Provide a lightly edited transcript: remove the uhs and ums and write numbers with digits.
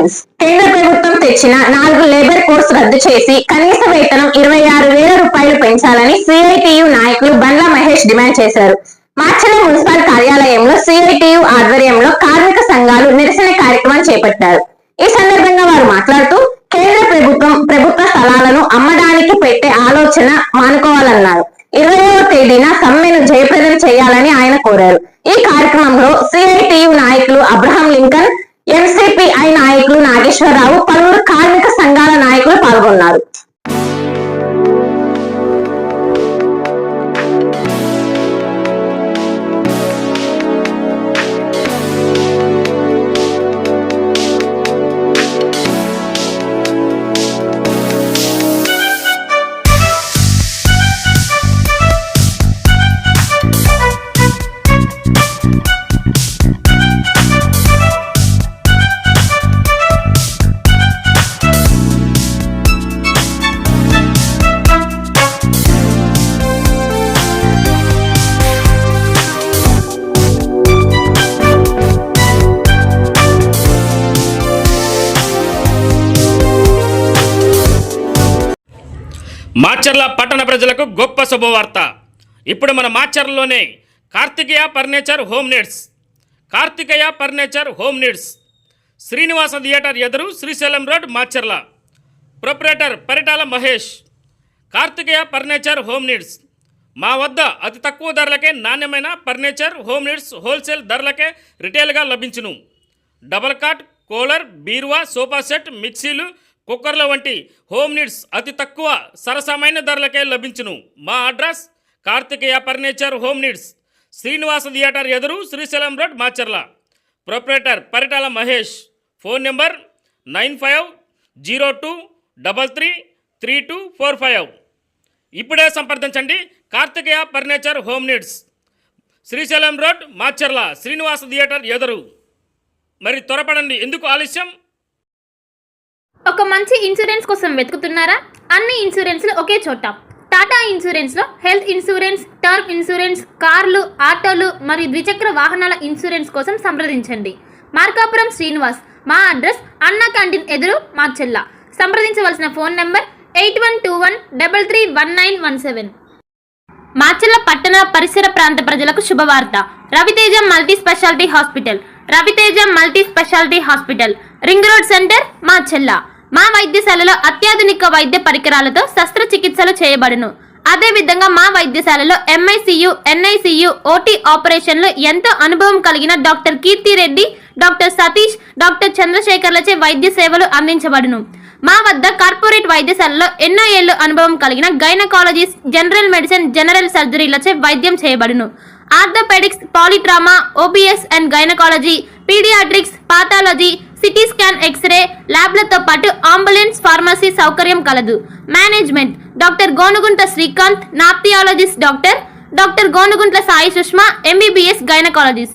Headlines. కేంద్ర ప్రభుత్వం తెచ్చిన 4 లేబర్ కోడ్స్ రద్దు చేసి కనీస వేతనం 26,000 రూపాయలు పెంచాలని సిఐటియు నాయకులు బండ్ల మహేష్ డిమాండ్ చేశారు. మాచర్ల మున్సిపల్ కార్యాలయంలో సిఐటియు ఆధ్వర్యంలో కార్మిక సంఘాలు నిరసన కార్యక్రమం చేపట్టారు. ఈ సందర్భంగా వారు మాట్లాడుతూ కేంద్ర ప్రభుత్వ స్థలాలను అమ్మడానికి పెట్టే ఆలోచన మానుకోవాలన్నారు. 20వ తేదీన సమ్మెను జయప్రదం చేయాలని ఆయన కోరారు. ఈ కార్యక్రమంలో సిఐటియు నాయకులు అబ్రహాం లింకన్, ఎంసిపిఐ నాయకులు నాగేశ్వరరావు, పలువురు కార్మిక సంఘాల నాయకులు పాల్గొన్నారు. మాచర్ల పట్టణ ప్రజలకు గొప్ప శుభవార్త. ఇప్పుడు మన మాచర్లలోనే Karthikeya furniture home needs Srinivasa theatre ఎదురు, Srisailam road, Macherla. Proprietor Paritala Mahesh. Karthikeya furniture home needs. మా వద్ద అతి తక్కువ ధరలకే నాణ్యమైన ఫర్నిచర్ హోమ్ నీడ్స్ హోల్సేల్ ధరలకే రిటైల్గా లభించును. డబల్ కాట్, కూలర్, బీరువా, సోఫా సెట్, మిక్సీలు, కుక్కర్ల వంటి హోమ్ నీడ్స్ అతి తక్కువ సరసమైన ధరలకే లభించును. మా address Karthikeya furniture home needs, Srinivasa theatre ఎదురు, Srisailam road, Macherla. Proprietor Paritala Mahesh. Phone number 9502333245. ఇప్పుడే సంప్రదించండి. Karthikeya furniture home needs, Srisailam road, Macherla, Srinivasa theatre ఎదురు. మరి త్వరపడండి, ఎందుకు ఆలస్యం? ఒక మంచి ఇన్సూరెన్స్ కోసం వెతుకుతున్నారా? అన్ని ఇన్సూరెన్స్లు ఒకే చోట. టాటా ఇన్సూరెన్స్లో హెల్త్ ఇన్సూరెన్స్, టర్మ్ ఇన్సూరెన్స్, కార్లు, ఆటోలు మరియు ద్విచక్ర వాహనాల ఇన్సూరెన్స్ కోసం సంప్రదించండి. మార్కాపురం శ్రీనివాస్. మా అడ్రస్ అన్నా క్యాంటీన్ ఎదురు, మాచర్ల. సంప్రదించవలసిన ఫోన్ నెంబర్ 8121331917. మాచర్ల పట్టణ పరిసర ప్రాంత ప్రజలకు శుభవార్త. Raviteja multi speciality hospital, ring road centre, Macherla. మా వైద్యశాలలో అత్యాధునిక వైద్య పరికరాలతో శస్త్రచికిత్సలు చేయబడును. అదేవిధంగా మా వైద్యశాలలో ఎంఐసియు, ఎన్ఐసియు, ఓటీ ఆపరేషన్లు ఎంతో అనుభవం కలిగిన doctor Keerthi Reddy, doctor Satish, doctor చంద్రశేఖర్లచే వైద్య సేవలు అందించబడును. మా వద్ద కార్పొరేట్ వైద్యశాలలో ఎన్నో ఏళ్లు అనుభవం కలిగిన గైనకాలజిస్ట్, జనరల్ మెడిసిన్, జనరల్ సర్జరీలచే వైద్యం చేయబడును. Orthopaedics, polytrauma, OBS and gynaecology, paediatrics, pathology, CT scan, x ray ల్యాబ్లతో పాటు అంబులెన్స్, ఫార్మసీ సౌకర్యం కలదు. Management doctor Gonuguntla Srikanth, nephrologist doctor Gonuguntla Sai Sushma, MBBS gynaecologist.